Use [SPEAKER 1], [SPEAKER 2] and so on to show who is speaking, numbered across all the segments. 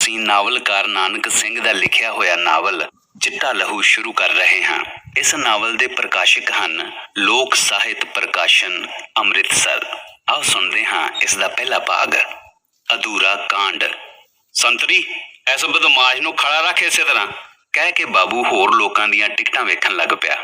[SPEAKER 1] ਅਸੀਂ ਨਾਵਲਕਾਰ ਨਾਨਕ ਸਿੰਘ ਦਾ ਲਿਖਿਆ ਹੋਇਆ ਨਾਵਲ ਚਿੱਟਾ ਲਹੂ ਸ਼ੁਰੂ ਕਰ ਰਹੇ ਹਾਂ। ਇਸ ਨਾਵਲ ਦੇ ਪ੍ਰਕਾਸ਼ਕ ਹਨ ਲੋਕ ਸਾਹਿਤ ਪ੍ਰਕਾਸ਼ਨ ਅੰਮ੍ਰਿਤਸਰ। ਆਓ ਸੁਣਦੇ ਹਾਂ ਇਸ ਦਾ ਪਹਿਲਾ ਭਾਗ, ਅਧੂਰਾ ਕਾਂਡ। ਸੰਤਰੀ, ਇਸ ਬਦਮਾਸ਼ ਨੂੰ ਖੜਾ ਰੱਖ ਇਸੇ ਤਰ੍ਹਾਂ, ਕਹਿ ਕੇ ਬਾਬੂ ਹੋਰ ਲੋਕਾਂ ਦੀਆਂ ਟਿਕਟਾਂ ਵੇਖਣ ਲੱਗ ਪਿਆ।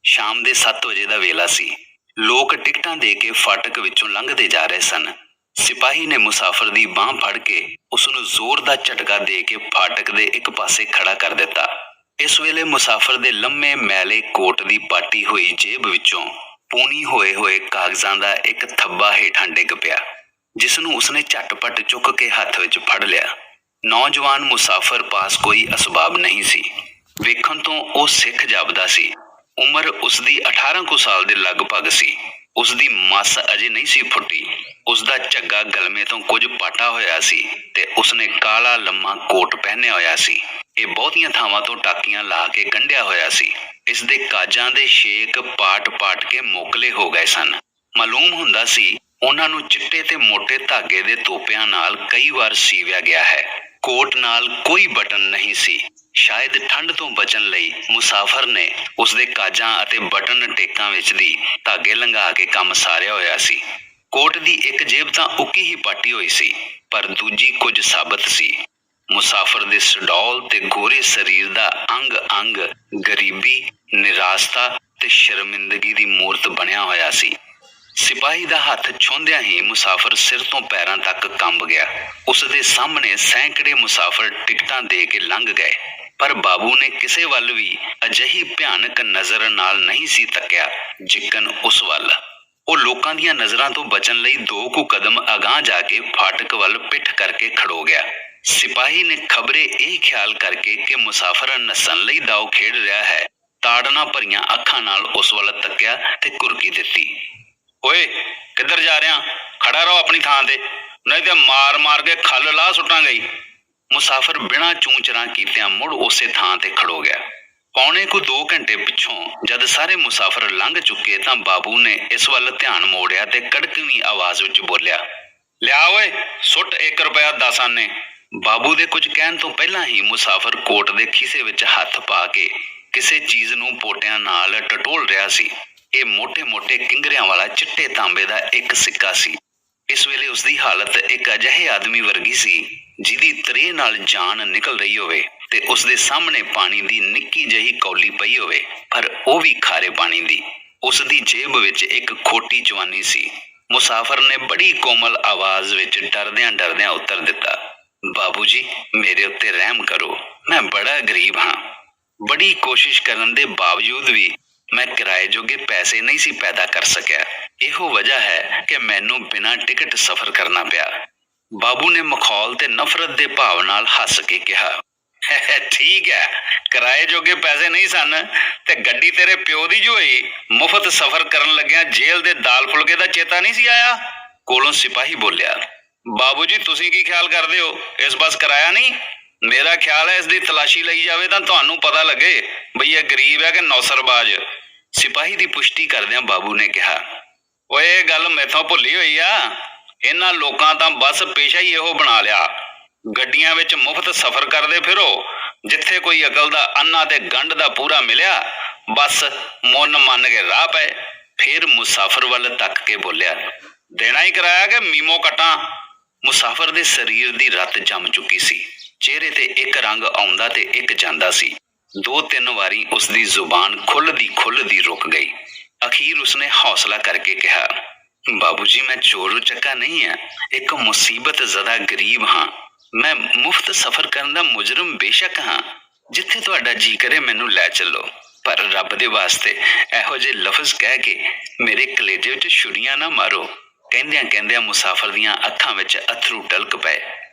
[SPEAKER 1] ਸ਼ਾਮ ਦੇ 7 ਵਜੇ ਦਾ ਵੇਲਾ ਸੀ। ਲੋਕ ਟਿਕਟਾਂ ਦੇ ਕੇ ਫਾਟਕ ਵਿੱਚੋਂ ਲੰਘਦੇ ਜਾ ਰਹੇ ਸਨ। ਸਿਪਾਹੀ ਨੇ ਮੁਸਾਫਰ ਦੀ ਬਾਂਹ ਫੜ ਕੇ ਉਸ ਨੂੰ ਜ਼ੋਰ ਦਾ ਝਟਕਾ ਦੇ ਕੇ ਫਾਟਕ ਦੇ ਇੱਕ ਪਾਸੇ ਖੜਾ ਕਰ ਦਿੱਤਾ। ਇਸ ਵੇਲੇ ਮੁਸਾਫਰ ਦੇ ਲੰਮੇ ਮੈਲੇ ਕੋਟ ਦੀ ਪਾਟੀ ਹੋਈ ਜੇਬ ਵਿੱਚੋਂ ਪੂਣੀ ਹੋਏ ਕਾਗਜ਼ਾਂ ਦਾ ਇੱਕ ਥੱਬਾ ਹੇਠਾਂ ਡਿੱਗ ਪਿਆ, ਜਿਸ ਨੂੰ ਉਸਨੇ ਝਟਪਟ ਚੁੱਕ ਕੇ ਹੱਥ ਵਿੱਚ ਫੜ ਲਿਆ। ਨੌਜਵਾਨ ਮੁਸਾਫਰ ਪਾਸ ਕੋਈ ਅਸਬਾਬ ਨਹੀਂ ਸੀ। ਵੇਖਣ ਤੋਂ ਉਹ ਸਿੱਖ ਜਾਪਦਾ ਸੀ। ਉਮਰ ਉਸਦੀ 18 ਕੁ ਸਾਲ ਦੇ ਲਗਭਗ ਸੀ। ਉਸਦੀ ਮੱਸ ਅਜੇ ਨਹੀਂ ਸੀ ਫੁੱਟੀ। ਉਸਦਾ ਝੱਗਾ ਗਲਮੇ ਤੋਂ ਕੁਝ ਪਾਟਾ ਹੋਇਆ ਸੀ ਤੇ ਉਸਨੇ ਕਾਲਾ ਲੰਮਾ ਕੋਟ ਪਹਿਨਿਆ ਹੋਇਆ ਸੀ। ਇਹ ਬਹੁਤੀਆਂ ਥਾਵਾਂ ਤੋਂ ਟਾਕੀਆਂ ਲਾ ਕੇ ਗੰਢਿਆ ਹੋਇਆ ਸੀ। ਇਸ ਦੇ ਕਾਜਾਂ ਦੇ ਛੇਕ ਪਾਟ ਕੇ ਮੋਕਲੇ ਹੋ ਗਏ ਸਨ। ਮਾਲੂਮ ਹੁੰਦਾ ਸੀ ਉਹਨਾਂ ਨੂੰ ਚਿੱਟੇ ਤੇ ਮੋਟੇ ਧਾਗੇ ਦੇ ਤੋਪਿਆਂ ਨਾਲ ਕਈ ਵਾਰ ਸੀਵਿਆ ਗਿਆ ਹੈ। ਕੋਟ ਨਾਲ ਕੋਈ ਬਟਨ ਨਹੀਂ ਸੀ। ਸ਼ਾਇਦ ਠੰਡ ਤੋਂ ਬਚਣ ਲਈ ਮੁਸਾਫਰ ਨੇ ਉਸਦੇ ਕਾਜਾਂ ਅਤੇ ਬਟਨ ਟੇਕਾਂ ਵਿੱਚ ਦੀ ਧਾਗੇ ਲੰਘਾ ਕੇ ਕੰਮ ਸਾਰਿਆ ਹੋਇਆ ਸੀ। ਕੋਟ ਦੀ ਇੱਕ ਜੇਬ ਤਾਂ ਉੱਕੀ ਹੀ ਪਾਟੀ ਹੋਈ ਸੀ, ਪਰ ਦੂਜੀ ਕੁਝ ਸਾਬਤ ਸੀ। ਮੁਸਾਫਰ ਦੇ ਸਡੌਲ ਤੇ ਗੋਰੇ ਸਰੀਰ ਦਾ ਅੰਗ ਗਰੀਬੀ, ਨਿਰਾਸ਼ਤਾ ਤੇ ਸ਼ਰਮਿੰਦਗੀ ਦੀ ਮੂਰਤ ਬਣਿਆ ਹੋਇਆ ਸੀ। ਸਿਪਾਹੀ ਦਾ ਹੱਥ ਛੂੰਹਦਿਆਂ ਹੀ ਮੁਸਾਫਰ ਸਿਰ ਤੋਂ ਪੈਰਾਂ ਤੱਕ ਕੰਬ ਗਿਆ। ਉਸ ਦੇ ਸਾਹਮਣੇ ਸੈਂਕੜੇ ਮੁਸਾਫਰ ਟਿਕਟਾਂ ਦੇ ਕੇ ਲੰਘ ਗਏ, ਪਰ ਬਾਬੂ ਨੇ ਕਿਸੇ ਵੱਲ ਵੀ ਅਜਿਹੀ ਭਿਆਨਕ ਨਜ਼ਰ ਨਾਲ ਨਹੀਂ ਸੀ ਤੱਕਿਆ ਜਿੱਕਣ ਉਸ ਵੱਲ। ਉਹ ਲੋਕਾਂ ਦੀਆਂ ਨਜ਼ਰਾਂ ਤੋਂ ਬਚਣ ਲਈ 2 ਕੁ ਕਦਮ ਅਗਾਂਹ ਜਾ ਕੇ ਫਾਟਕ ਵੱਲ ਪਿੱਠ ਕਰਕੇ ਖੜੋ ਗਿਆ। ਸਿਪਾਹੀ ਨੇ ਖਬਰੇ ਇਹ ਖਿਆਲ ਕਰਕੇ ਕਿ ਮੁਸਾਫਰ ਨੱਸਣ ਲਈ ਦਾਅ ਖੇਡ ਰਿਹਾ ਹੈ, ਤਾੜਨਾ ਭਰੀਆਂ ਅੱਖਾਂ ਨਾਲ ਉਸ ਵੱਲ ਤੱਕਿਆ ਤੇ ਕੁਰਕੀ ਦਿੱਤੀ। ਓਏ, ਕਿੱਧਰ ਜਾ ਰਿਹਾ? ਖੜਾ ਰਹੋ ਆਪਣੀ ਥਾਂ ਤੇ, ਨਹੀਂ ਤੇ ਮਾਰ ਕੇ ਖੱਲ ਲਾ ਸੁੱਟਾਂਗੇ। ਮੁਸਾਫਰ ਬਿਨਾਂ ਚੂੰ-ਚਰਾਂ ਕੀਤਿਆਂ ਮੁੜ ਉਸੇ ਥਾਂ ਤੇ ਖੜੋ ਗਿਆ। ਪੌਣੇ ਕੁ 2 ਘੰਟੇ ਪਿੱਛੋਂ ਜਦ ਸਾਰੇ ਮੁਸਾਫਰ ਲੰਘ ਚੁੱਕੇ ਤਾਂ ਬਾਬੂ ਨੇ ਇਸ ਵੱਲ ਧਿਆਨ ਮੋੜਿਆ ਤੇ ਕੜਕਵੀਂ ਆਵਾਜ਼ ਵਿੱਚ ਬੋਲਿਆ, ਲਿਆ ਓਏ, ਸੁੱਟ 1 ਰੁਪਇਆ 10 ਆਨੇ। ਬਾਬੂ ਦੇ ਕੁਝ ਕਹਿਣ ਤੋਂ ਪਹਿਲਾਂ ਹੀ ਮੁਸਾਫਰ ਕੋਟ ਦੇ ਖੀਸੇ ਵਿੱਚ ਹੱਥ ਪਾ ਕੇ ਕਿਸੇ ਚੀਜ਼ ਨੂੰ ਪੋਟਿਆਂ ਨਾਲ ਟਟੋਲ ਰਿਹਾ ਸੀ। ਇਹ ਮੋਟੇ ਕਿੰਗਰਿਆਂ ਵਾਲਾ ਚਿੱਟੇ ਤਾਂਬੇ ਦਾ ਇੱਕ ਸਿੱਕਾ ਸੀ। ਇਸ ਵੇਲੇ ਉਸਦੀ ਹਾਲਤ ਇੱਕ ਅਜਿਹੇ ਆਦਮੀ ਵਰਗੀ ਸੀ ਜਿਹਦੀ ਤਰੇ ਨਾਲ ਜਾਨ ਨਿਕਲ ਰਹੀ ਹੋਵੇ ਤੇ ਉਸਦੇ ਸਾਹਮਣੇ ਪਾਣੀ ਦੀ ਨਿੱਕੀ ਜਿਹੀ ਕੌਲੀ ਪਈ ਹੋਵੇ, ਪਰ ਉਹ ਵੀ ਖਾਰੇ ਪਾਣੀ ਦੀ। ਉਸਦੀ ਜੇਬ ਵਿੱਚ ਇੱਕ ਖੋਟੀ ਚਵਾਨੀ ਸੀ। ਮੁਸਾਫਰ ਨੇ ਬੜੀ ਕੋਮਲ ਆਵਾਜ਼ ਵਿੱਚ ਡਰਦਿਆਂ ਉੱਤਰ ਦਿੱਤਾ, ਬਾਬੂ ਜੀ, ਮੇਰੇ ਉੱਤੇ ਰਹਿਮ ਕਰੋ, ਮੈਂ ਬੜਾ ਗਰੀਬ ਹਾਂ। ਬੜੀ ਕੋਸ਼ਿਸ਼ ਕਰਨ ਦੇ ਬਾਵਜੂਦ ਵੀ ਮੈਂ ਕਿਰਾਏ ਜੋਗੇ ਪੈਸੇ ਨਹੀਂ ਸੀ ਪੈਦਾ ਕਰ ਸਕਿਆ। ਇਹੋ ਵਜ੍ਹਾ ਹੈ ਕਿ ਮੈਨੂੰ ਬਿਨਾਂ ਟਿਕਟ ਸਫ਼ਰ ਕਰਨਾ ਪਿਆ। ਬਾਬੂ ਨੇ ਮਖੌਲ ਤੇ ਨਫ਼ਰਤ ਦੇ ਭਾਵ ਨਾਲ ਹੱਸ ਕੇ ਕਿਹਾ, ਠੀਕ ਹੈ, ਕਿਰਾਏ ਜੋਗੇ ਪੈਸੇ ਨਹੀਂ ਸਨ ਤੇ ਗੱਡੀ ਤੇਰੇ ਪਿਓ ਦੀ ਜੋ ਹੋਈ। ਮੁਫਤ ਸਫ਼ਰ ਕਰਨ ਲੱਗਿਆ ਜੇਲ੍ਹ ਦੇ ਦਾਲ ਫੁਲਕੇ ਦਾ ਚੇਤਾ ਨਹੀਂ ਸੀ ਆਇਆ? ਕੋਲੋਂ ਸਿਪਾਹੀ ਬੋਲਿਆ, ਬਾਬੂ ਜੀ, ਤੁਸੀਂ ਕੀ ਖਿਆਲ ਕਰਦੇ ਹੋ? ਇਸ ਬੱਸ ਕਿਰਾਇਆ ਨਹੀਂ। ਮੇਰਾ ਖਿਆਲ ਹੈ ਇਸ ਦੀ ਤਲਾਸ਼ੀ ਲਈ ਜਾਵੇ ਤਾਂ ਤੁਹਾਨੂੰ ਪਤਾ ਲੱਗੇ ਬਈ ਇਹ ਗਰੀਬ ਹੈ ਕਿ ਨੌਸਰਬਾਜ਼। ਸਿਪਾਹੀ ਦੀ ਪੁਸ਼ਟੀ ਕਰਦਿਆਂ ਬਾਬੂ ਨੇ ਕਿਹਾ, ਓਏ, ਇਹ ਗੱਲ ਮੈਥੋਂ ਭੁੱਲੀ ਹੋਈ ਆ। ਇਹਨਾਂ ਲੋਕਾਂ ਤਾਂ ਬਸ ਪੇਸ਼ਾ ਹੀ ਇਹੋ ਬਣਾ ਲਿਆ, ਗੱਡੀਆਂ ਵਿੱਚ ਮੁਫਤ ਸਫ਼ਰ ਕਰਦੇ ਫਿਰੋ। ਜਿੱਥੇ ਕੋਈ ਅਕਲ ਦਾ ਅੰਨਾ ਤੇ ਗੰਢ ਦਾ ਪੂਰਾ ਮਿਲਿਆ, ਬਸ ਮੁੰਨ ਮੰਨ ਕੇ ਰਾਹ ਪਏ। ਫਿਰ ਮੁਸਾਫਰ ਵੱਲ ਤੱਕ ਕੇ ਬੋਲਿਆ, ਦੇਣਾ ਹੀ ਕਰਾਇਆ ਕਿ ਮੀਮੋ ਕੱਟਾਂ? ਮੁਸਾਫਰ ਦੇ ਸਰੀਰ ਦੀ ਰੱਤ ਜੰਮ ਚੁੱਕੀ ਸੀ। ਚਿਹਰੇ ਤੇ ਇੱਕ ਰੰਗ ਆਉਂਦਾ ਤੇ ਇੱਕ ਜਾਂਦਾ ਸੀ। 2-3 ਵਾਰੀ ਉਸਦੀ ਜ਼ੁਬਾਨ ਖੁੱਲ੍ਹਦੀ ਰੁਕ ਗਈ। ਅਖੀਰ ਉਸਨੇ ਹੌਸਲਾ ਕਰਕੇ ਕਿਹਾ, ਬਾਬੂ ਜੀ, ਮੈਂ ਚੋਰ ਚੱਕਾ ਨਹੀਂ ਹਾਂ, ਇੱਕ ਮੁਸੀਬਤ ਜ਼ਦਾ ਗਰੀਬ ਹਾਂ। ਮੈਂ ਮੁਫਤ ਸਫ਼ਰ ਕਰਨ ਦਾ ਮੁਜਰਮ ਬੇਸ਼ੱਕ ਹਾਂ। ਜਿੱਥੇ ਤੁਹਾਡਾ ਜੀ ਕਰੇ ਮੈਨੂੰ ਲੈ ਚੱਲੋ, ਪਰ ਰੱਬ ਦੇ ਵਾਸਤੇ ਇਹੋ ਜਿਹੇ ਲਫ਼ਜ਼ ਕਹਿ ਕੇ ਮੇਰੇ ਕਲੇਜੇ ਵਿੱਚ ਛੁਰੀਆਂ ਨਾ ਮਾਰੋ। ਕਹਿੰਦਿਆਂ ਮੁਸਾਫਰ ਦੀਆਂ ਅੱਖਾਂ ਵਿੱਚ ਅਥਰੂ ਟਲਕ ਪਏ।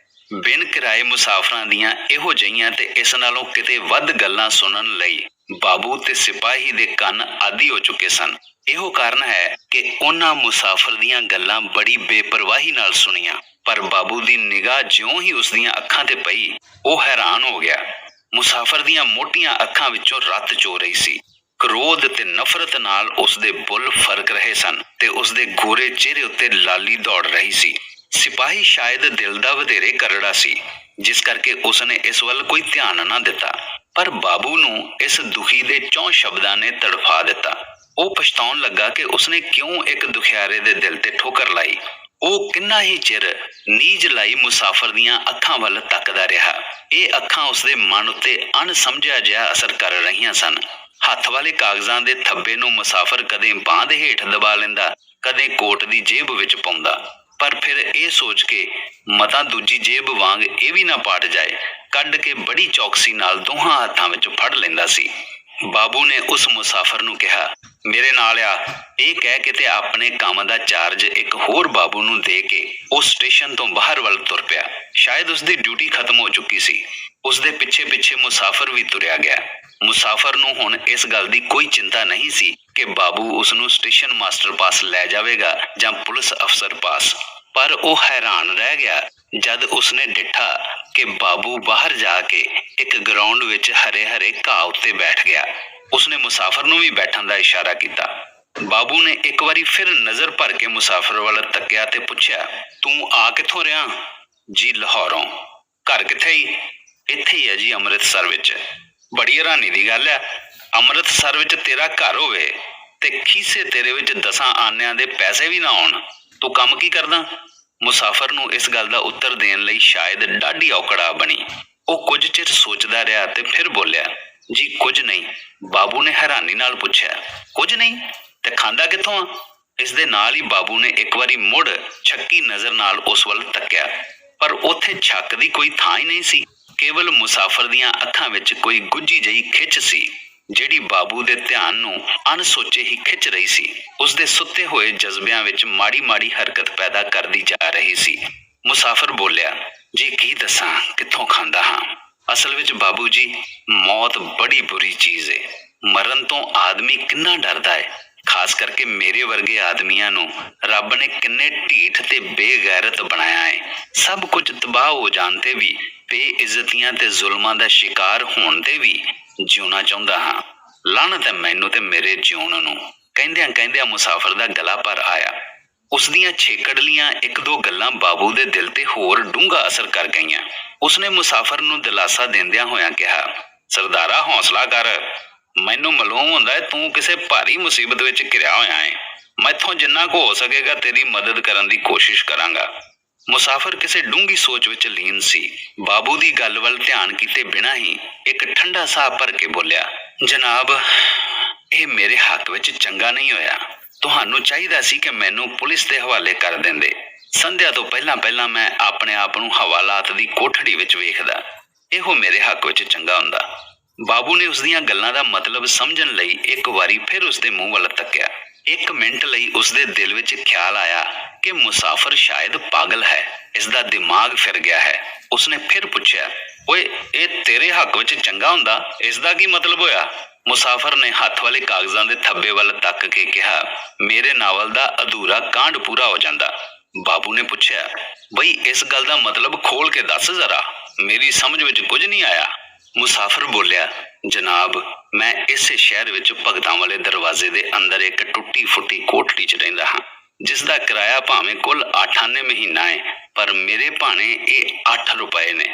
[SPEAKER 1] ਬਿਨ ਕਿਰਾਏ ਮੁਸਾਫਰਾਂ ਦੀਆਂ ਇਹੋ ਜਿਹੀਆਂ ਤੇ ਇਸ ਨਾਲੋਂ ਕਿਤੇ ਵੱਧ ਗੱਲਾਂ ਸੁਣਨ ਲਈ ਬਾਬੂ ਤੇ ਸਿਪਾਹੀ ਦੇ ਕੰਨ ਆਦੀ ਹੋ ਚੁੱਕੇ ਸਨ। ਇਹੋ ਕਾਰਨ ਹੈ ਕਿ ਉਹਨਾਂ ਮੁਸਾਫਰ ਦੀਆਂ ਗੱਲਾਂ ਬੜੀ ਬੇਪਰਵਾਹੀ ਨਾਲ ਸੁਣੀਆਂ, ਪਰ ਬਾਬੂ ਦੀ ਨਿਗਾਹ ਜਿਉਂ ਹੀ ਉਸ ਦੀਆਂ ਅੱਖਾਂ ਤੇ ਪਈ, ਉਹ ਹੈਰਾਨ ਹੋ ਗਿਆ। ਮੁਸਾਫਰ ਦੀਆਂ ਮੋਟੀਆਂ ਅੱਖਾਂ ਵਿੱਚੋਂ ਰੱਤ ਚੋ ਰਹੀ ਸੀ। ਕ੍ਰੋਧ ਤੇ ਨਫ਼ਰਤ ਨਾਲ ਉਸਦੇ ਬੁੱਲ ਫਰਕ ਰਹੇ ਸਨ ਤੇ ਉਸਦੇ ਗੋਰੇ ਚਿਹਰੇ ਉੱਤੇ ਲਾਲੀ ਦੌੜ ਰਹੀ ਸੀ। ਸਿਪਾਹੀ ਸ਼ਾਇਦ ਦਿਲ ਦਾ ਵਧੇਰੇ ਕਰੜਾ ਸੀ, ਜਿਸ ਕਰਕੇ ਉਸਨੇ ਇਸ ਵੱਲ ਕੋਈ ਧਿਆਨ ਨਾ ਦਿੱਤਾ। ਪਰ ਬਾਬੂ ਨੂੰ ਇਸ ਦੁਖੀ ਦੇ 4 ਸ਼ਬਦਾਂ ਨੇ ਤੜਫਾ ਦਿੱਤਾ। ਉਹ ਪਛਤਾਉਣ ਲੱਗਾ ਕਿ ਉਸਨੇ ਕਿਉਂ ਇੱਕ ਦੁਖਿਆਰੇ ਦੇ ਦਿਲ ਤੇ ਠੋਕਰ ਲਾਈ। ਉਹ ਕਿੰਨਾ ਹੀ ਚਿਰ ਨੀਝ ਲਾਈ ਮੁਸਾਫਰ ਦੀਆਂ ਅੱਖਾਂ ਵੱਲ ਤੱਕਦਾ ਰਿਹਾ। ਇਹ ਅੱਖਾਂ ਉਸਦੇ ਮਨ ਉੱਤੇ ਅਣਸਮਝਿਆ ਜਿਹਾ ਅਸਰ ਕਰ ਰਹੀਆਂ ਸਨ। ਹੱਥ ਵਾਲੇ ਕਾਗਜ਼ਾਂ ਦੇ ਥੱਬੇ ਨੂੰ ਮੁਸਾਫਰ ਕਦੇ ਬਾਂਹ ਦੇ ਹੇਠ ਦਬਾ ਲੈਂਦਾ, ਕਦੇ ਕੋਟ ਦੀ ਜੇਬ ਵਿੱਚ ਪਾਉਂਦਾ, ਪਰ ਫਿਰ ਇਹ ਸੋਚ ਕੇ ਮਤਾਂ ਦੂਜੀ ਜੇਬ ਵਾਂਗ ਇਹ ਵੀ ਨਾ ਪਾਟ ਜਾਏ, ਕੱਢ ਕੇ ਬੜੀ ਚੌਕਸੀ ਨਾਲ ਦੋਹਾਂ ਹੱਥਾਂ ਵਿੱਚ ਫੜ ਲੈਂਦਾ ਸੀ। ਬਾਬੂ ਨੇ ਉਸ ਮੁਸਾਫਰ ਨੂੰ ਕਿਹਾ, ਮੇਰੇ ਨਾਲ ਆ। ਇਹ ਕਹਿ ਕੇ ਤੇ ਆਪਣੇ ਕੰਮ ਦਾ ਚਾਰਜ ਇੱਕ ਹੋਰ ਬਾਬੂ ਨੂੰ ਦੇ ਕੇ ਉਹ ਸਟੇਸ਼ਨ ਤੋਂ ਬਾਹਰ ਵੱਲ ਤੁਰ ਪਿਆ। ਸ਼ਾਇਦ ਉਸਦੀ ਡਿਊਟੀ ਖਤਮ ਹੋ ਚੁੱਕੀ ਸੀ। ਉਸਦੇ ਪਿੱਛੇ ਪਿੱਛੇ ਮੁਸਾਫਰ ਵੀ ਤੁਰਿਆ ਗਿਆ। ਮੁਸਾਫਰ ਨੂੰ ਹੁਣ ਇਸ ਗੱਲ ਦੀ ਕੋਈ ਚਿੰਤਾ ਨਹੀਂ ਸੀ ਕਿ ਬਾਬੂ ਉਸਨੂੰ ਸਟੇਸ਼ਨ ਮਾਸਟਰ ਪਾਸ ਲੈ ਜਾਵੇਗਾ ਜਾਂ ਪੁਲਿਸ ਅਫਸਰ ਪਾਸ। ਪਰ ਉਹ ਹੈਰਾਨ ਰਹਿ ਗਿਆ ਜਦ ਉਸਨੇ ਡਿੱਠਾ ਕਿ ਬਾਬੂ ਬਾਹਰ ਜਾ ਕੇ ਇੱਕ ਗਰਾਊਂਡ ਵਿੱਚ ਹਰੇ ਹਰੇ ਘਾਹ ਉੱਤੇ ਬੈਠ ਗਿਆ। ਉਸਨੇ ਮੁਸਾਫਰ ਨੂੰ ਵੀ ਬੈਠਣ ਦਾ ਇਸ਼ਾਰਾ ਕੀਤਾ। ਬਾਬੂ ਨੇ ਇੱਕ ਵਾਰੀ ਫਿਰ ਨਜ਼ਰ ਭਰ ਕੇ ਮੁਸਾਫਰ ਵੱਲ ਤੱਕਿਆ ਤੇ ਪੁੱਛਿਆ, ਤੂੰ ਆ ਕਿੱਥੋਂ ਰਿਹਾ? ਜੀ ਲਾਹੌਰੋਂ। ਘਰ ਕਿੱਥੇ ਹੀ? ਇੱਥੇ ਹੀ ਹੈ ਜੀ, ਅੰਮ੍ਰਿਤਸਰ ਵਿੱਚ। ਬੜੀ ਹੈਰਾਨੀ ਦੀ ਗੱਲ ਹੈ, ਅੰਮ੍ਰਿਤਸਰ ਵਿੱਚ ਤੇਰਾ ਘਰ ਹੋਵੇ ਤੇ ਖੀਸੇ ਤੇਰੇ ਵਿੱਚ 10 ਆਨਿਆਂ ਦੇ ਪੈਸੇ ਵੀ ਨਾ ਆਉਣ। ਤੂੰ ਕੰਮ ਕੀ ਕਰਦਾ? ਮੁਸਾਫਰ ਨੂੰ ਇਸ ਗੱਲ ਦਾ ਉੱਤਰ ਦੇਣ ਲਈ ਸ਼ਾਇਦ ਡਾਢੀ ਔਕੜਾ ਬਣੀ। ਉਹ ਕੁਝ ਚਿਰ ਸੋਚਦਾ ਰਿਹਾ ਤੇ ਫਿਰ ਬੋਲਿਆ, ਜੀ ਕੁਝ ਨਹੀਂ। ਬਾਬੂ ਨੇ ਹੈਰਾਨੀ ਨਾਲ ਪੁੱਛਿਆ, ਕੁਝ ਨਹੀਂ ਤੇ ਖਾਂਦਾ ਕਿੱਥੋਂ ਆ? ਇਸ ਦੇ ਨਾਲ ਹੀ ਬਾਬੂ ਨੇ ਇੱਕ ਵਾਰੀ ਮੁੜ ਛੱਕੀ ਨਜ਼ਰ ਨਾਲ ਉਸ ਵੱਲ ਤੱਕਿਆ, ਪਰ ਉੱਥੇ ਛੱਕ ਦੀ ਕੋਈ ਥਾਂ ਹੀ ਨਹੀਂ ਸੀ। ਕੇਵਲ ਮੁਸਾਫਰ ਦੀਆਂ ਅੱਖਾਂ ਵਿੱਚ ਕੋਈ ਗੁੱਝੀ ਜਿਹੀ ਖਿੱਚ ਸੀ, ਜਿਹੜੀ ਬਾਬੂ ਦੇ ਧਿਆਨ ਨੂੰ ਅਣਸੋਚੇ ਹੀ ਖਿੱਚ ਰਹੀ ਸੀ। ਉਸਦੇ ਸੁੱਤੇ ਹੋਏ ਜਜ਼ਬਿਆਂ ਵਿੱਚ ਮਾੜੀ ਮਾੜੀ ਹਰਕਤ ਪੈਦਾ ਕਰਦੀ ਜਾ ਰਹੀ ਸੀ। ਮੁਸਾਫਰ ਬੋਲਿਆ, ਜੀ ਕੀ ਦੱਸਾਂ, ਕਿੱਥੋਂ ਖਾਂਦਾ ਹਾਂ। ਅਸਲ ਵਿੱਚ ਬਾਬੂ ਜੀ, ਮੌਤ ਬੜੀ ਬੁਰੀ ਚੀਜ਼ ਏ। ਮਰਨ ਤੋਂ ਆਦਮੀ ਕਿੰਨਾ ਡਰਦਾ ਹੈ। ਖਾਸ ਕਰਕੇ ਮੇਰੇ ਵਰਗੇ ਆਦਮੀਆਂ ਨੂੰ ਰੱਬ ਨੇ ਕਿੰਨੇ ਢੀਠ ਤੇ ਬੇਗੈਰਤ ਬਣਾਇਆ ਹੈ। ਸਭ ਕੁਝ ਤਬਾਹ ਹੋ ਜਾਣ ਤੇ ਵੀ, ਬੇਇੱਜ਼ਤੀਆਂ ਤੇ ਜ਼ੁਲਮਾਂ ਦਾ ਸ਼ਿਕਾਰ ਹੋਣ ਤੇ ਵੀ ਜਿਉਣਾ ਚਾਹੁੰਦਾ ਹਾਂ। ਲਾਹਨਤ ਹੈ ਮੈਨੂੰ ਤੇ ਮੇਰੇ ਜਿਉਣ ਨੂੰ। ਕਹਿੰਦਿਆਂ ਕਹਿੰਦਿਆਂ ਮੁਸਾਫਰ ਦਾ ਗਲਾ ਭਰ ਆਇਆ। ਉਸਦੀਆਂ ਛੇਕੜਲੀਆਂ 1-2 ਗੱਲਾਂ ਬਾਬੂ ਦੇ ਦਿਲ ਤੇ ਹੋਰ ਡੂੰਘਾ ਅਸਰ ਕਰ ਗਈਆਂ। ਉਸਨੇ ਮੁਸਾਫਰ ਨੂੰ ਦਿਲਾਸਾ ਦਿੰਦਿਆਂ ਹੋਇਆਂ ਕਿਹਾ, ਸਰਦਾਰਾ ਹੌਸਲਾ ਕਰ। ਮੈਨੂੰ ਮਾਲੂਮ ਹੁੰਦਾ ਹੈ ਤੂੰ ਕਿਸੇ ਭਾਰੀ ਮੁਸੀਬਤ ਵਿੱਚ ਘਿਰਿਆ ਹੋਇਆ ਹੈ। ਮੈਥੋਂ ਜਿੰਨਾ ਕੁ ਹੋ ਸਕੇਗਾ ਤੇਰੀ ਮਦਦ ਕਰਨ ਦੀ ਕੋਸ਼ਿਸ਼ ਕਰਾਂਗਾ। ਮੁਸਾਫਰ ਕਿਸੇ ਡੂੰਘੀ ਸੋਚ ਵਿੱਚ ਲੀਨ ਸੀ। ਬਾਬੂ ਦੀ ਗੱਲ ਵੱਲ ਧਿਆਨ ਕੀਤੇ ਬਿਨਾਂ ਹੀ ਇੱਕ ਠੰਡਾ ਸਾਹ ਭਰ ਕੇ ਬੋਲਿਆ, ਜਨਾਬ, ਇਹ ਮੇਰੇ ਹੱਕ ਵਿੱਚ ਚੰਗਾ ਨਹੀਂ ਹੋਇਆ। ਤੁਹਾਨੂੰ ਚਾਹੀਦਾ ਸੀ ਕਿ ਮੈਨੂੰ ਪੁਲਿਸ ਦੇ ਹਵਾਲੇ ਕਰ ਦਿੰਦੇ। ਸੰਧਿਆ ਤੋਂ ਪਹਿਲਾਂ ਮੈਂ ਆਪਣੇ ਆਪ ਨੂੰ ਹਵਾਲਾਤ ਦੀ ਕੋਠੜੀ ਵਿੱਚ ਵੇਖਦਾ। ਇਹੋ ਮੇਰੇ ਹੱਕ ਵਿੱਚ ਚੰਗਾ ਹੁੰਦਾ। ਬਾਬੂ ਨੇ ਉਸਦੀਆਂ ਗੱਲਾਂ ਦਾ ਮਤਲਬ ਸਮਝਣ ਲਈ ਇੱਕ ਵਾਰੀ ਫਿਰ ਉਸਦੇ ਮੂੰਹ ਵੱਲ ਤੱਕਿਆ। 1 ਮਿੰਟ ਲਈ ਉਸਦੇ ਦਿਲ ਵਿੱਚ ਖਿਆਲ ਆਇਆ ਕਿ ਮੁਸਾਫਰ ਸ਼ਾਇਦ ਪਾਗਲ ਹੈ, ਇਸਦਾ ਦਿਮਾਗ ਫਿਰ ਗਿਆ ਹੈ। ਉਸਨੇ ਫਿਰ ਪੁੱਛਿਆ, ਓਏ ਇਹ ਤੇਰੇ ਹੱਕ ਵਿੱਚ ਚੰਗਾ ਹੁੰਦਾ, ਇਸਦਾ ਕੀ ਮਤਲਬ ਹੋਇਆ? ਮੁਸਾਫਰ ਨੇ ਹੱਥ ਵਾਲੇ ਕਾਗਜ਼ਾਂ ਦੇ ਥੱਬੇ ਵੱਲ ਤੱਕ ਕੇ ਕਿਹਾ, ਮੇਰੇ ਨਾਵਲ ਦਾ ਅਧੂਰਾ ਕਾਂਡ ਪੂਰਾ ਹੋ ਜਾਂਦਾ। ਬਾਬੂ ਨੇ ਪੁੱਛਿਆ, ਬਈ ਇਸ ਗੱਲ ਦਾ ਮਤਲਬ ਖੋਲ ਕੇ ਦੱਸ ਜ਼ਰਾ, ਮੇਰੀ ਸਮਝ ਵਿੱਚ ਕੁਝ ਨਹੀਂ ਆਇਆ। ਮੁਸਾਫਰ ਬੋਲਿਆ, ਜਨਾਬ, ਮੈਂ ਇਸੇ ਸ਼ਹਿਰ ਵਿੱਚ ਭਗਤਾਂ ਵਾਲੇ ਦਰਵਾਜ਼ੇ ਦੇ ਅੰਦਰ ਇੱਕ ਟੁੱਟੀ ਫੁੱਟੀ ਕੋਠੜੀ 'ਚ ਰਹਿੰਦਾ ਹਾਂ, ਜਿਸ ਦਾ ਕਿਰਾਇਆ ਭਾਵੇਂ ਕੁੱਲ 8 ਆਨੇ ਮਹੀਨਾ ਹੈ, ਪਰ ਮੇਰੇ ਭਾਣੇ ਇਹ 8 ਰੁਪਏ ਨੇ।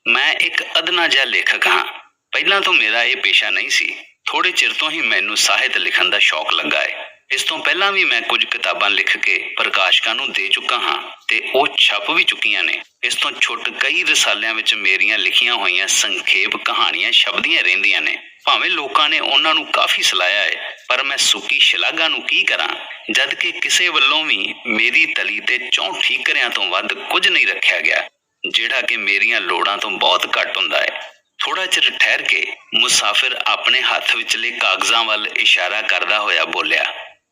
[SPEAKER 1] ਮੈਂ ਇੱਕ ਅਦਨਾ ਜਿਹਾ ਲੇਖਕ ਹਾਂ। ਪਹਿਲਾਂ ਤੋਂ ਮੇਰਾ ਇਹ ਪੇਸ਼ਾ ਨਹੀਂ ਸੀ। ਥੋੜੇ ਚਿਰ ਤੋਂ ਹੀ ਮੈਨੂੰ ਸਾਹਿਤ ਲਿਖਣ ਦਾ ਸ਼ੌਕ ਲੱਗਾ ਹੈ। ਇਸ ਤੋਂ ਪਹਿਲਾਂ ਵੀ ਮੈਂ ਕੁਝ ਕਿਤਾਬਾਂ ਲਿਖ ਕੇ ਪ੍ਰਕਾਸ਼ਕਾਂ ਨੂੰ ਦੇ ਚੁੱਕਾ ਹਾਂ ਤੇ ਉਹ ਛਪ ਵੀ ਚੁੱਕੀਆਂ ਨੇ। ਇਸ ਤੋਂ ਛੁੱਟ ਕਈ ਰਸਾਲਿਆਂ ਵਿੱਚ ਮੇਰੀਆਂ ਲਿਖੀਆਂ ਹੋਈਆਂ ਸੰਖੇਪ ਕਹਾਣੀਆਂ ਛਪਦੀਆਂ ਰਹਿੰਦੀਆਂ ਨੇ। ਭਾਵੇਂ ਲੋਕਾਂ ਨੇ ਉਹਨਾਂ ਨੂੰ ਕਾਫੀ ਸਲਾਹਿਆ ਹੈ, ਪਰ ਮੈਂ ਸੁੱਕੀ ਸ਼ਲਾਘਾ ਨੂੰ ਕੀ ਕਰਾਂ, ਜਦ ਕਿ ਕਿਸੇ ਵੱਲੋਂ ਵੀ ਮੇਰੀ ਤਲੀ ਤੇ 4 ਠੀਕਰਿਆਂ ਤੋਂ ਵੱਧ ਕੁਝ ਨਹੀਂ ਰੱਖਿਆ ਗਿਆ, ਜਿਹੜਾ ਕਿ ਮੇਰੀਆਂ ਲੋੜਾਂ ਤੋਂ ਬਹੁਤ ਘੱਟ ਹੁੰਦਾ ਹੈ। ਥੋੜਾ ਚਿਰ ਠਹਿਰ ਕੇ ਮੁਸਾਫਿਰ ਆਪਣੇ ਹੱਥ ਵਿਚਲੇ ਕਾਗਜ਼ਾਂ ਵੱਲ ਇਸ਼ਾਰਾ ਕਰਦਾ ਹੋਇਆ ਬੋਲਿਆ,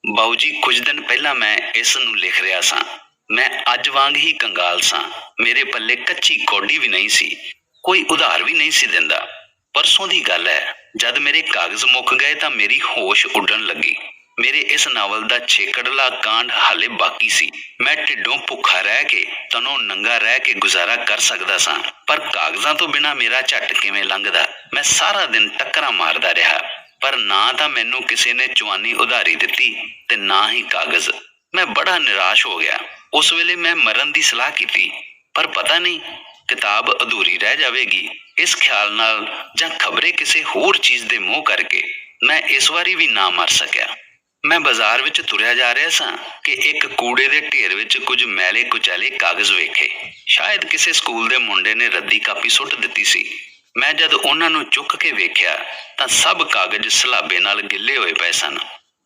[SPEAKER 1] ਬਾਊ ਜੀ, ਕੁਝ ਦਿਨ ਪਹਿਲਾਂ ਮੈਂ ਇਸ ਨੂੰ ਲਿਖ ਰਿਹਾ ਸਾਂ। ਮੈਂ ਅੱਜ ਵਾਂਗ ਹੀ ਕੰਗਾਲ ਸਾਂ। ਮੇਰੇ ਪੱਲੇ ਕੱਚੀ ਕੌਡੀ ਵੀ ਨਹੀਂ ਸੀ, ਕੋਈ ਉਧਾਰ ਵੀ ਨਹੀਂ ਸੀ ਦਿੰਦਾ। ਪਰਸੋਂ ਦੀ ਗੱਲ ਹੈ, ਜਦ ਮੇਰੇ ਕਾਗਜ਼ ਮੁੱਕ ਗਏ ਤਾਂ ਮੇਰੀ ਹੋਸ਼ ਉੱਡਣ ਲੱਗੀ। ਮੇਰੇ ਇਸ ਨਾਵਲ ਦਾ ਛੇਕੜਲਾ ਕਾਂਡ ਹਾਲੇ ਬਾਕੀ ਸੀ। ਮੈਂ ਢਿੱਡੋਂ ਭੁੱਖਾ ਰਹਿ ਕੇ, ਤਨੋਂ ਨੰਗਾ ਰਹਿ ਕੇ ਗੁਜ਼ਾਰਾ ਕਰ ਸਕਦਾ ਸਾਂ, ਪਰ ਕਾਗਜ਼ਾਂ ਤੋਂ ਬਿਨਾਂ ਮੇਰਾ ਝੱਟ ਕਿਵੇਂ ਲੰਘਦਾ। ਮੈਂ ਸਾਰਾ ਦਿਨ ਟੱਕਰਾਂ ਮਾਰਦਾ ਰਿਹਾ, ਪਰ ਨਾ ਤਾਂ ਮੈਨੂੰ ਕਿਸੇ ਨੇ ਚੁਆਨੀ ਉਧਾਰੀ ਦਿੱਤੀ ਤੇ ਨਾ ਹੀ ਕਾਗਜ਼। ਮੈਂ ਬੜਾ ਨਿਰਾਸ਼ ਹੋ ਗਿਆ। ਉਸ ਵੇਲੇ ਮੈਂ ਮਰਨ ਦੀ ਸਲਾਹ ਕੀਤੀ, ਪਰ ਪਤਾ ਨਹੀਂ ਕਿਤਾਬ ਅਧੂਰੀ ਰਹਿ ਜਾਵੇਗੀ। ਇਸ ਖਿਆਲ ਨਾਲ ਜਾਂ ਖਬਰੇ ਕਿਸੇ ਹੋਰ ਚੀਜ਼ ਦੇ ਮੋਹ ਕਰਕੇ ਮੈਂ ਇਸ ਵਾਰੀ ਵੀ ਨਾ ਮਰ ਸਕਿਆ। ਮੈਂ ਬਾਜ਼ਾਰ ਵਿੱਚ ਤੁਰਿਆ ਜਾ ਰਿਹਾ ਸਾਂ ਕਿ ਇੱਕ ਕੂੜੇ ਦੇ ਢੇਰ ਵਿੱਚ ਕੁਝ ਮੈਲੇ ਕੁਚੈਲੇ ਕਾਗਜ਼ ਵੇਖੇ। ਸ਼ਾਇਦ ਕਿਸੇ ਸਕੂਲ ਦੇ ਮੁੰਡੇ ਨੇ ਰੱਦੀ ਕਾਪੀ ਸੁੱਟ ਦਿੱਤੀ ਸੀ। ਮੈਂ ਜਦ ਉਹਨਾਂ ਨੂੰ ਚੁੱਕ ਕੇ ਵੇਖਿਆ ਤਾਂ ਸਭ ਕਾਗਜ਼ ਸਲਾਬੇ ਨਾਲ ਗਿੱਲੇ ਹੋਏ ਪਏ ਸਨ।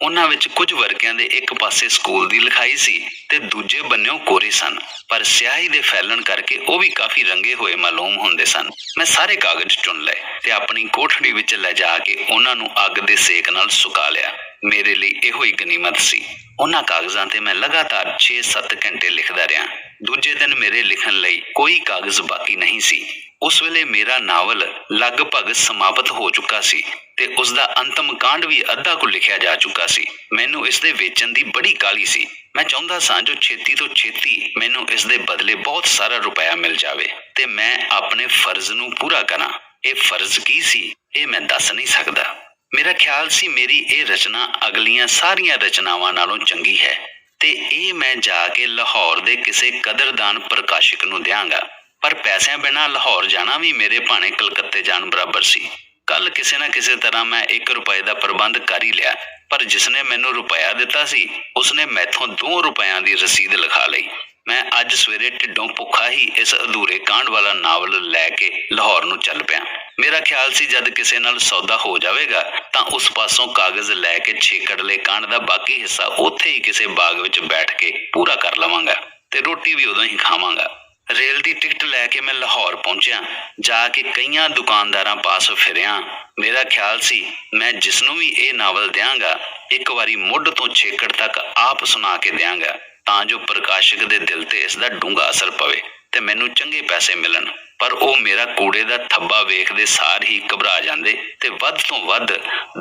[SPEAKER 1] ਉਹਨਾਂ ਵਿੱਚ ਕੁਝ ਵਰਕਿਆਂ ਦੇ ਇੱਕ ਪਾਸੇ ਸਕੂਲ ਦੀ ਲਿਖਾਈ ਸੀ ਤੇ ਦੂਜੇ ਬੰਨਿਓਂ ਕੋਰੇ ਸਨ, ਪਰ ਸਿਆਹੀ ਦੇ ਫੈਲਣ ਕਰਕੇ ਉਹ ਵੀ ਕਾਫੀ ਰੰਗੇ ਹੋਏ ਮਾਲੂਮ ਹੁੰਦੇ ਸਨ। ਮੈਂ ਸਾਰੇ ਕਾਗਜ਼ ਚੁਣ ਲਏ ਤੇ ਆਪਣੀ ਕੋਠੜੀ ਵਿੱਚ ਲੈ ਜਾ ਕੇ ਉਹਨਾਂ ਨੂੰ ਅੱਗ ਦੇ ਸੇਕ ਨਾਲ ਸੁਕਾ ਲਿਆ। ਮੇਰੇ ਲਈ ਇਹੋ ਹੀ ਗਨੀਮਤ ਸੀ। ਉਹਨਾਂ ਕਾਗਜ਼ਾਂ ਤੇ ਮੈਂ ਲਗਾਤਾਰ 6-7 ਘੰਟੇ ਲਿਖਦਾ ਰਿਹਾ। ਦੂਜੇ ਦਿਨ ਮੇਰੇ ਲਿਖਣ ਲਈ ਕੋਈ ਕਾਗਜ਼ ਬਾਕੀ ਨਹੀਂ ਸੀ। ਉਸ ਵੇਲੇ ਮੇਰਾ ਨਾਵਲ ਲਗਭਗ ਸਮਾਪਤ ਹੋ ਚੁੱਕਾ ਸੀ ਤੇ ਉਸ ਦਾ ਅੰਤਮ ਕਾਂਡ ਵੀ ਅੱਧਾ ਕੁ ਲਿਖਿਆ ਜਾ ਚੁੱਕਾ ਸੀ। ਮੈਨੂੰ ਇਸ ਦੇ ਵੇਚਣ ਦੀ ਬੜੀ ਕਾਹਲੀ ਸੀ। ਮੈਂ ਚਾਹੁੰਦਾ ਸਾਂ ਜੋ ਛੇਤੀ ਤੋਂ ਛੇਤੀ ਮੈਨੂੰ ਇਸ ਦੇ ਬਦਲੇ ਬਹੁਤ ਸਾਰਾ ਰੁਪਇਆ ਮਿਲ ਜਾਵੇ ਤੇ ਮੈਂ ਆਪਣੇ ਫਰਜ਼ ਨੂੰ ਪੂਰਾ ਕਰਾਂ। ਇਹ ਫਰਜ਼ ਕੀ ਸੀ, ਇਹ ਮੈਂ ਦੱਸ ਨਹੀਂ ਸਕਦਾ। ਮੇਰਾ ਖਿਆਲ ਸੀ ਮੇਰੀ ਇਹ ਰਚਨਾ ਅਗਲੀਆਂ ਸਾਰੀਆਂ ਰਚਨਾਵਾਂ ਨਾਲੋਂ ਚੰਗੀ ਹੈ ਤੇ ਇਹ ਮੈਂ ਜਾ ਕੇ ਲਾਹੌਰ ਦੇ ਕਿਸੇ ਕਦਰਦਾਨ ਪ੍ਰਕਾਸ਼ਕ ਨੂੰ ਦਿਆਂਗਾ। ਪਰ ਪੈਸਿਆਂ ਬਿਨਾਂ ਲਾਹੌਰ ਜਾਣਾ ਵੀ ਮੇਰੇ ਭਾਣੇ ਕਲਕੱਤੇ ਜਾਣ ਬਰਾਬਰ ਸੀ। ਕੱਲ ਕਿਸੇ ਨਾ ਕਿਸੇ ਤਰ੍ਹਾਂ ਮੈਂ 1 ਰੁਪਏ ਦਾ ਪ੍ਰਬੰਧ ਕਰ ਹੀ ਲਿਆ, ਪਰ ਜਿਸਨੇ ਮੈਨੂੰ ਰੁਪਇਆ ਦਿੱਤਾ ਸੀ ਉਸਨੇ ਮੈਥੋਂ 2 ਰੁਪਇਆਂ ਦੀ ਰਸੀਦ ਲਿਖਾ ਲਈ। ਮੈਂ ਅੱਜ ਸਵੇਰੇ ਢਿੱਡੋਂ ਭੁੱਖਾ ਹੀ ਇਸ ਅਧੂਰੇ ਕਾਂਡ ਵਾਲਾ ਨਾਵਲ ਲੈ ਕੇ ਲਾਹੌਰ ਨੂੰ ਚੱਲ ਪਿਆ। ਮੇਰਾ ਖਿਆਲ ਸੀ ਜਦ ਕਿਸੇ ਨਾਲ ਸੌਦਾ ਹੋ ਜਾਵੇਗਾ ਤਾਂ ਉਸ ਪਾਸੋਂ ਕਾਗਜ਼ ਲੈ ਕੇ ਛੇਕੜਲੇ ਕਾਂਡ ਦਾ ਬਾਕੀ ਹਿੱਸਾ ਉੱਥੇ ਹੀ ਕਿਸੇ ਬਾਗ ਵਿੱਚ ਬੈਠ ਕੇ ਪੂਰਾ ਕਰ ਲਵਾਂਗਾ ਤੇ ਰੋਟੀ ਵੀ ਉਦੋਂ ਹੀ ਖਾਵਾਂਗਾ। ਰੇਲ ਦੀ ਟਿਕਟ ਲੈ ਕੇ ਮੈਂ ਲਾਹੌਰ ਪਹੁੰਚਿਆ। ਜਾ ਕੇ ਕਈਆਂ ਦੁਕਾਨਦਾਰਾਂ ਪਾਸ ਫਿਰਿਆ। ਮੇਰਾ ਖਿਆਲ ਸੀ ਮੈਂ ਜਿਸ ਨੂੰ ਵੀ ਇਹ ਨਾਵਲ ਦਿਆਂਗਾ ਇੱਕ ਵਾਰੀ ਮੁੱਢ ਤੋਂ ਛੇਕੜ ਤੱਕ ਆਪ ਸੁਣਾ ਕੇ ਦਿਆਂਗਾ, ਤਾਂ ਜੋ ਪ੍ਰਕਾਸ਼ਕ ਦੇ ਦਿਲ ਤੇ ਇਸ ਦਾ ਡੂੰਘਾ ਅਸਰ ਪਵੇ ਤੇ ਮੈਨੂੰ ਚੰਗੇ ਪੈਸੇ ਮਿਲਣ। ਪਰ ਉਹ ਮੇਰਾ ਕੂੜੇ ਦਾ ਥੱਬਾ ਵੇਖਦੇ ਸਾਰ ਹੀ ਘਬਰਾ ਜਾਂਦੇ ਤੇ ਵੱਧ ਤੋਂ ਵੱਧ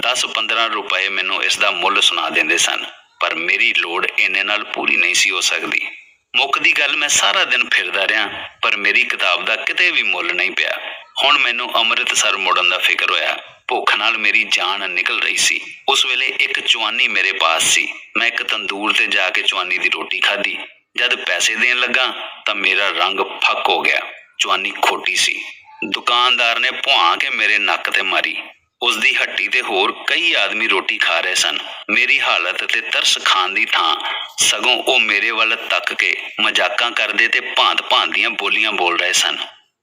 [SPEAKER 1] 10-15 ਰੁਪਏ ਮੈਨੂੰ ਇਸ ਦਾ ਮੁੱਲ ਸੁਣਾ ਦਿੰਦੇ ਸਨ। ਪਰ ਮੇਰੀ ਲੋੜ ਇੰਨੇ ਨਾਲ ਪੂਰੀ ਨਹੀਂ ਸੀ ਹੋ ਸਕਦੀ। ਮੁੱਕਦੀ ਗੱਲ, ਮੈਂ ਸਾਰਾ ਦਿਨ ਫਿਰਦਾ ਰਿਹਾ ਪਰ ਮੇਰੀ ਕਿਤਾਬ ਦਾ ਕਿਤੇ ਵੀ ਮੁੱਲ ਨਹੀਂ ਪਿਆ। ਹੁਣ ਮੈਨੂੰ ਅੰਮ੍ਰਿਤਸਰ ਮੁੜਨ ਦਾ ਫਿਕਰ ਹੋਇਆ। ਭੁੱਖ ਨਾਲ ਮੇਰੀ ਜਾਨ ਨਿਕਲ ਰਹੀ ਸੀ। ਉਸ ਵੇਲੇ ਇੱਕ ਚੁਆਨੀ ਮੇਰੇ ਪਾਸ ਸੀ। ਮੈਂ ਇੱਕ ਤੰਦੂਰ ਤੇ ਜਾ ਕੇ ਚੁਆਨੀ ਦੀ ਰੋਟੀ ਖਾਧੀ। ਜਦ ਪੈਸੇ ਦੇਣ ਲੱਗਾ ਤਾਂ ਮੇਰਾ ਰੰਗ ਫੱਕ ਹੋ ਗਿਆ। ਚੁਆਨੀ ਖੋਟੀ ਸੀ। ਦੁਕਾਨਦਾਰ ਨੇ ਭੁਆਂ ਕੇ ਮੇਰੇ ਨੱਕ ਤੇ ਮਾਰੀ। ਉਸ ਦੀ ਹੱਟੀ ਤੇ ਹੋਰ ਕਈ ਆਦਮੀ ਰੋਟੀ ਖਾ ਰਹੇ ਸਨ। ਮੇਰੀ ਹਾਲਤ ਤੇ ਤਰਸ ਖਾਣ ਦੀ ਥਾਂ ਸਗੋਂ ਉਹ ਮੇਰੇ ਵੱਲ ਤੱਕ ਕੇ ਮਜ਼ਾਕਾਂ ਕਰਦੇ ਤੇ ਭਾਂਤ-ਭਾਂਤ ਦੀਆਂ ਬੋਲੀਆਂ ਬੋਲ ਰਹੇ ਸਨ।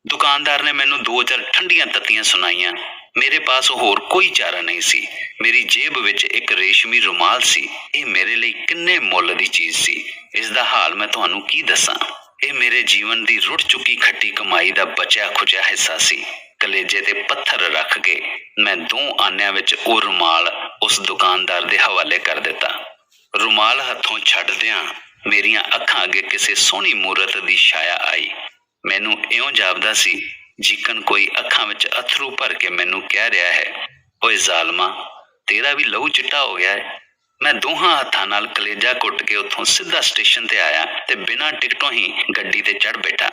[SPEAKER 1] ਦੁਕਾਨਦਾਰ ਨੇ ਮੈਨੂੰ 2-4 ਠੰਡੀਆਂ ਤੱਤੀਆਂ ਸੁਣਾਈਆਂ। ਮੇਰੇ ਪਾਸ ਹੋਰ ਕੋਈ ਚਾਰਾ ਨਹੀਂ ਸੀ। ਮੇਰੀ ਜੇਬ ਵਿੱਚ ਇੱਕ ਰੇਸ਼ਮੀ ਰੁਮਾਲ ਸੀ। ਇਹ ਮੇਰੇ ਲਈ ਕਿੰਨੇ ਮੁੱਲ ਦੀ ਚੀਜ਼ ਸੀ, ਇਸ ਦਾ ਹਾਲ ਮੈਂ ਤੁਹਾਨੂੰ ਕੀ ਦੱਸਾਂ। ਇਹ ਮੇਰੇ ਜੀਵਨ ਦੀ ਰੁੜ ਚੁੱਕੀ ਖੱਟੀ ਕਮਾਈ ਦਾ ਬਚਿਆ ਖੁਚਿਆ ਹਿੱਸਾ ਸੀ। ਕਲੇਜੇ ਤੇ ਪੱਥਰ ਰੱਖ ਕੇ ਮੈਂ 2 ਆਨਿਆਂ ਵਿੱਚ ਉਹ ਰੁਮਾਲ ਉਸ ਦੁਕਾਨਦਾਰ ਦੇ ਹਵਾਲੇ ਕਰ ਦਿੱਤਾ। ਰੁਮਾਲ ਹੱਥੋਂ ਛੱਡਦਿਆਂ ਮੇਰੀਆਂ ਅੱਖਾਂ ਅੱਗੇ ਕਿਸੇ ਸੋਹਣੀ ਮੂਰਤ ਦੀ ਛਾਇਆ ਆਈ। ਮੈਨੂੰ ਇਉਂ ਜਾਪਦਾ ਸੀ ਜਿਕਣ ਕੋਈ ਅੱਖਾਂ ਵਿੱਚ ਅਥਰੂ ਭਰ ਕੇ ਮੈਨੂੰ ਕਹਿ ਰਿਹਾ ਹੈ, ਓਏ ਜ਼ਾਲਮਾ, ਤੇਰਾ ਵੀ ਲਹੂ ਚਿੱਟਾ ਹੋ ਗਿਆ ਹੈ। ਮੈਂ ਦੋਹਾਂ ਹੱਥਾਂ ਨਾਲ ਕਲੇਜਾ ਘੁੱਟ ਕੇ ਉੱਥੋਂ ਸਿੱਧਾ ਸਟੇਸ਼ਨ ਤੇ ਆਇਆ ਤੇ ਬਿਨਾਂ ਟਿਕਟੋਂ ਹੀ ਗੱਡੀ ਤੇ ਚੜ੍ਹ ਬੈਠਾ।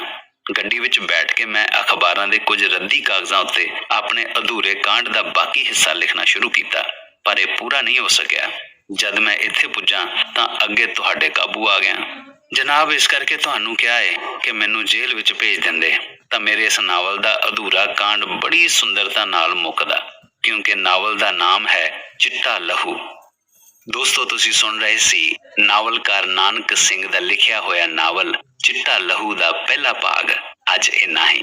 [SPEAKER 1] ਗੱਡੀ ਵਿੱਚ ਬੈਠ ਕੇ ਮੈਂ ਅਖਬਾਰਾਂ ਦੇ ਕੁਝ ਰੱਦੀ ਕਾਗਜ਼ਾਂ ਉੱਤੇ ਆਪਣੇ ਅਧੂਰੇ ਕਾਂਡ ਦਾ ਬਾਕੀ ਹਿੱਸਾ ਲਿਖਣਾ ਸ਼ੁਰੂ ਕੀਤਾ, ਪਰ ਇਹ ਪੂਰਾ ਨਹੀਂ ਹੋ ਸਕਿਆ। ਜਦ ਮੈਂ ਇੱਥੇ ਪੁੱਜਾ ਤਾਂ ਅੱਗੇ ਤੁਹਾਡੇ ਕਾਬੂ ਆ ਗਿਆ। ਜਨਾਬ, ਇਸ ਕਰਕੇ ਤੁਹਾਨੂੰ ਕਿਹਾ ਹੈ ਕਿ ਮੈਨੂੰ ਜੇਲ੍ਹ ਵਿੱਚ ਭੇਜ ਦਿੰਦੇ ਤਾਂ ਮੇਰੇ ਇਸ ਨਾਵਲ ਦਾ ਅਧੂਰਾ ਕਾਂਡ ਬੜੀ ਸੁੰਦਰਤਾ ਨਾਲ ਮੁੱਕਦਾ, ਕਿਉਂਕਿ ਨਾਵਲ ਦਾ ਨਾਮ ਹੈ ਚਿੱਟਾ ਲਹੂ। ਦੋਸਤੋ, ਤੁਸੀਂ ਸੁਣ ਰਹੇ ਸੀ ਨਾਵਲਕਾਰ ਨਾਨਕ ਸਿੰਘ ਦਾ ਲਿਖਿਆ ਹੋਇਆ ਨਾਵਲ ਚਿੱਟਾ ਲਹੂ ਦਾ ਪਹਿਲਾ ਭਾਗ। ਅੱਜ ਇੰਨਾ ਹੀ।